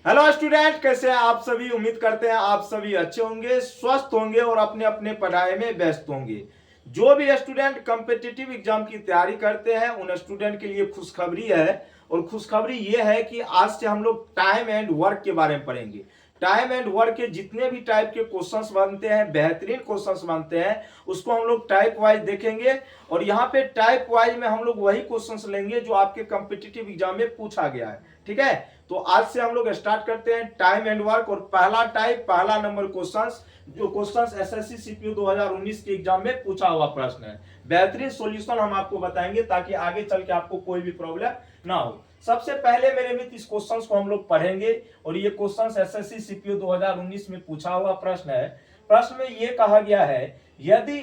Hello student, कैसे हैं आप सभी। उम्मीद करते हैं आप सभी अच्छे होंगे, स्वस्थ होंगे और अपने अपने पढ़ाई में व्यस्त होंगे। जो भी स्टूडेंट कॉम्पिटिटिव एग्जाम की तैयारी करते हैं उन स्टूडेंट के लिए खुशखबरी है। और खुशखबरी ये है कि आज से हम लोग टाइम एंड वर्क के बारे में पढ़ेंगे। टाइम एंड वर्क के जितने भी टाइप के क्वेश्चंस बनते हैं, बेहतरीन क्वेश्चंस बनते हैं, उसको हम लोग टाइप वाइज देखेंगे। और यहाँ पे टाइप वाइज में हम लोग वही क्वेश्चंस लेंगे जो आपके कॉम्पिटिटिव एग्जाम में पूछा गया है। ठीक है, तो आज से हम लोग स्टार्ट करते हैं टाइम एंड वर्क। और पहला टाइप, पहला नंबर क्वेश्चंस, जो क्वेश्चंस एसएससी सीपीयू 2019 के एग्जाम में पूछा हुआ प्रश्न है। बेहतरीन सॉल्यूशन हम आपको बताएंगे ताकि आगे चल के आपको कोई भी प्रॉब्लम ना हो। सबसे पहले मेरे मित्र इस क्वेश्चंस को हम लोग पढ़ेंगे। और ये क्वेश्चंस एसएससी सीपीयू 2019 में पूछा हुआ प्रश्न है। प्रश्न में ये कहा गया है, यदि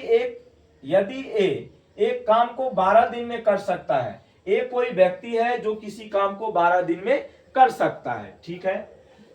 ए एक काम को 12 दिन में कर सकता है। ए कोई व्यक्ति है जो किसी काम को 12 दिन में कर सकता है, ठीक है,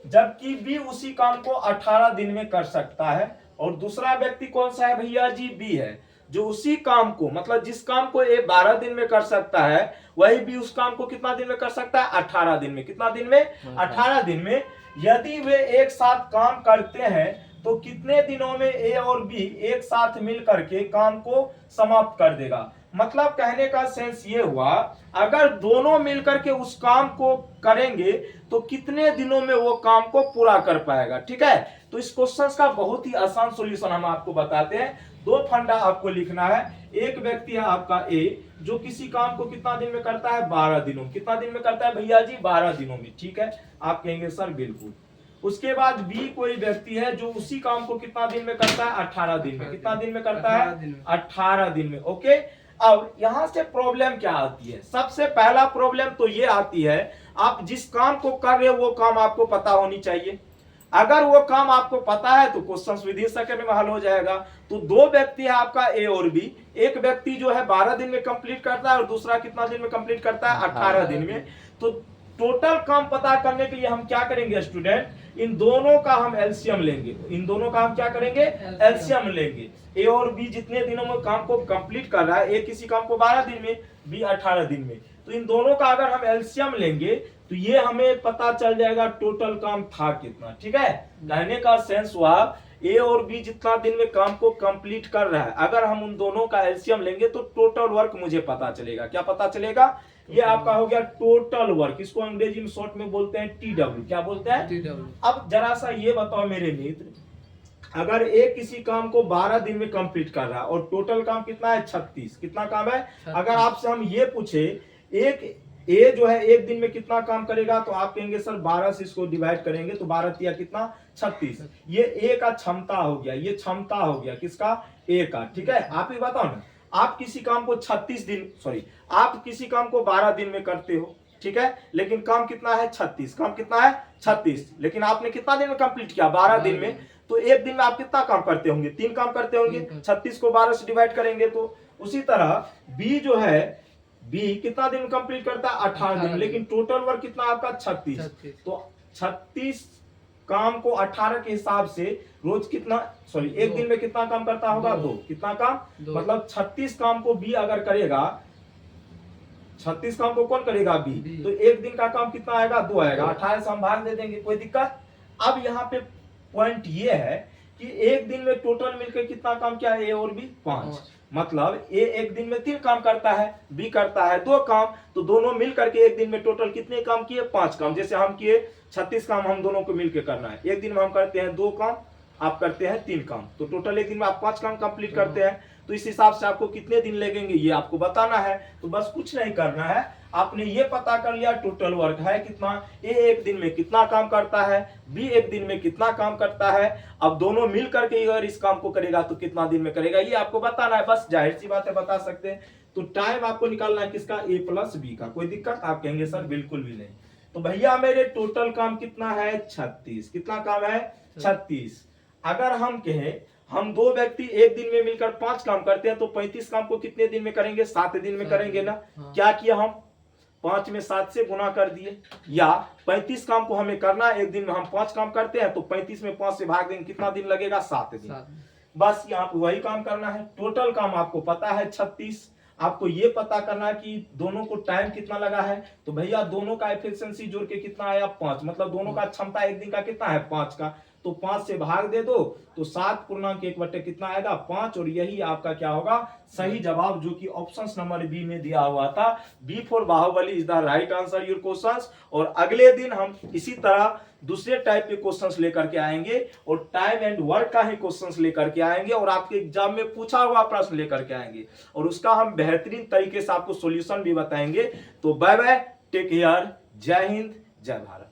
जबकि बी उसी काम को 18 दिन में कर सकता है। और दूसरा व्यक्ति कौन सा है भैया जी? बी है, जो उसी काम को, मतलब जिस काम को ए 12 दिन में कर सकता है वही बी उस काम को कितना दिन में कर सकता है? 18 दिन में। कितना दिन में? 18 दिन में। यदि वे एक साथ काम करते हैं तो कितने दिनों में ए और बी एक साथ मिल करके काम को समाप्त कर देगा? मतलब कहने का सेंस ये हुआ, अगर दोनों मिलकर के उस काम को करेंगे तो कितने दिनों में वो काम को पूरा कर पाएगा। ठीक है, तो इस क्वेश्चन का बहुत ही आसान सॉल्यूशन हम आपको बताते हैं। दो फंडा आपको लिखना है। एक व्यक्ति है आपका ए, जो किसी काम को कितना दिन में करता है? 12 दिनों। कितना दिन में करता है भैया जी? 12 दिनों में। ठीक है, आप कहेंगे सर बिल्कुल। उसके बाद बी कोई व्यक्ति है जो उसी काम को कितना दिन में करता है? 18 दिन में। कितना दिन में करता है? 18 दिन में। ओके, अब यहां से प्रॉब्लम क्या आती है? सबसे पहला प्रॉब्लम तो ये आती है, आप जिस काम को कर रहे हो वो काम आपको पता होनी चाहिए। अगर वो काम आपको पता है तो क्वेश्चन विद इन सेकंड में हल हो जाएगा। तो दो व्यक्ति है आपका ए और बी। एक व्यक्ति जो है 12 दिन में कंप्लीट करता है और दूसरा कितना दिन में कंप्लीट करता है? 18 दिन में। तो टोटल काम पता करने के लिए हम क्या करेंगे स्टूडेंट? इन दोनों का हम एलसीएम लेंगे। इन दोनों का हम क्या करेंगे? एलसीएम लेंगे। ए और बी जितने दिनों में काम को कंप्लीट कर रहा है, ए किसी काम को 12 दिन में, बी 18 दिन में, तो इन दोनों का अगर हम एलसीएम लेंगे तो ये हमें पता चल जाएगा टोटल काम था कितना। ठीक है, कहने का सेंस हुआ ए और बी जितना दिन में काम को कंप्लीट कर रहा है, अगर हम उन दोनों का एलसीएम लेंगे तो टोटल वर्क मुझे पता चलेगा। क्या पता चलेगा? ये आपका हो गया टोटल वर्क। इसको अंग्रेजी में शॉर्ट में बोलते हैं टीडब्ल्यू। क्या बोलते हैं? टीडब्ल्यू। अब जरा सा ये बताओ मेरे मित्र, अगर ए किसी काम को 12 दिन में कंप्लीट कर रहा है और टोटल काम कितना है? 36। कितना काम है? अगर आपसे हम ये पूछे एक ए जो है एक दिन में कितना काम करेगा, तो आप कहेंगे सर 12 से इसको डिवाइड करेंगे तो 12 तिया कितना? 36। ये ए का क्षमता हो गया, ये क्षमता हो गया किसका? ए का। ठीक है, आप ही बताओ ना, आप किसी काम को 36 दिन, सॉरी, आप किसी काम को 12 दिन में करते हो, ठीक है, लेकिन काम कितना है? 36। काम कितना है? 36। लेकिन आपने कितना दिन में कंप्लीट किया? 12 दिन में। तो एक दिन में आप कितना काम करते होंगे? 3 काम करते होंगे। 36 को 12 से डिवाइड करेंगे तो उसी तरह बी जो है, बी कितना दिन कंप्लीट करता है? 18 दिन। लेकिन टोटल वर्क कितना आपका? 36। तो 36 काम को 18 के हिसाब से रोज कितना, सॉरी, एक दिन में कितना काम करता होगा? 2। कितना काम? मतलब 36 काम को बी अगर करेगा, 36 काम को कौन करेगा? बी। तो एक दिन का काम कितना आएगा? 2 आएगा। 18 से हम भाग दे देंगे, कोई दिक्कत? अब यहाँ पे पॉइंट ये है कि एक दिन में टोटल मिलकर कितना काम किया? ए और बी 5। मतलब ए एक दिन में 3 काम करता है, बी करता है 2 काम, तो दोनों मिल करके एक दिन में टोटल कितने काम किए? 5 काम। जैसे हम किए 36 काम, हम दोनों को मिलकर करना है। एक दिन में हम करते हैं 2 काम, आप करते हैं 3 काम, तो टोटल एक दिन में आप 5 काम कंप्लीट करते हैं। तो इस हिसाब से आपको कितने दिन लगेंगे ये आपको बताना है। तो बस कुछ नहीं करना है, आपने ये पता कर लिया टोटल वर्क है कितना, ए एक दिन में कितना काम करता है, बी एक दिन में कितना काम करता है। अब दोनों मिल करके अगर इस काम को करेगा तो कितना दिन में करेगा, ये आपको बताना है। बस जाहिर सी बात है, बता सकते हैं। तो टाइम आपको निकालना है किसका? ए प्लस बी का। कोई दिक्कत? आप कहेंगे सर बिल्कुल भी नहीं। तो भैया मेरे टोटल काम कितना है? 36। कितना काम है? 36। अगर हम कहें हम दो व्यक्ति एक दिन में मिलकर 5 काम करते हैं तो 35 काम को कितने दिन में करेंगे? 7 दिन में करेंगे ना। क्या किया हम? 5 में 7 से गुना कर दिए। या 35 काम को हमें करना है, एक दिन में हम 5 काम करते हैं तो 35 में 5 से भाग देंगे, कितना दिन लगेगा? 7 दिन। बस यहाँ पे वही काम करना है। टोटल काम आपको पता है 36। आपको ये पता करना है कि दोनों को टाइम कितना लगा है। तो भैया दोनों का एफिशिएंसी जोड़ के कितना आया 5, मतलब दोनों का क्षमता एक दिन का कितना है 5 का। तो 5 से भाग दे दो तो 7/1 कितना आएगा 5, और यही आपका क्या होगा सही जवाब, जो कि ऑप्शन नंबर बी में दिया हुआ था। B for Baahubali is the right answer your questions. और अगले दिन हम इसी तरह दूसरे टाइप के क्वेश्चंस लेकर के आएंगे और टाइम एंड वर्क का ही क्वेश्चंस लेकर के आएंगे और आपके एग्जाम में पूछा हुआ प्रश्न लेकर के आएंगे और उसका हम बेहतरीन तरीके से आपको सॉल्यूशन भी बताएंगे। तो बाय बाय, टेक केयर, जय हिंद, जय भारत।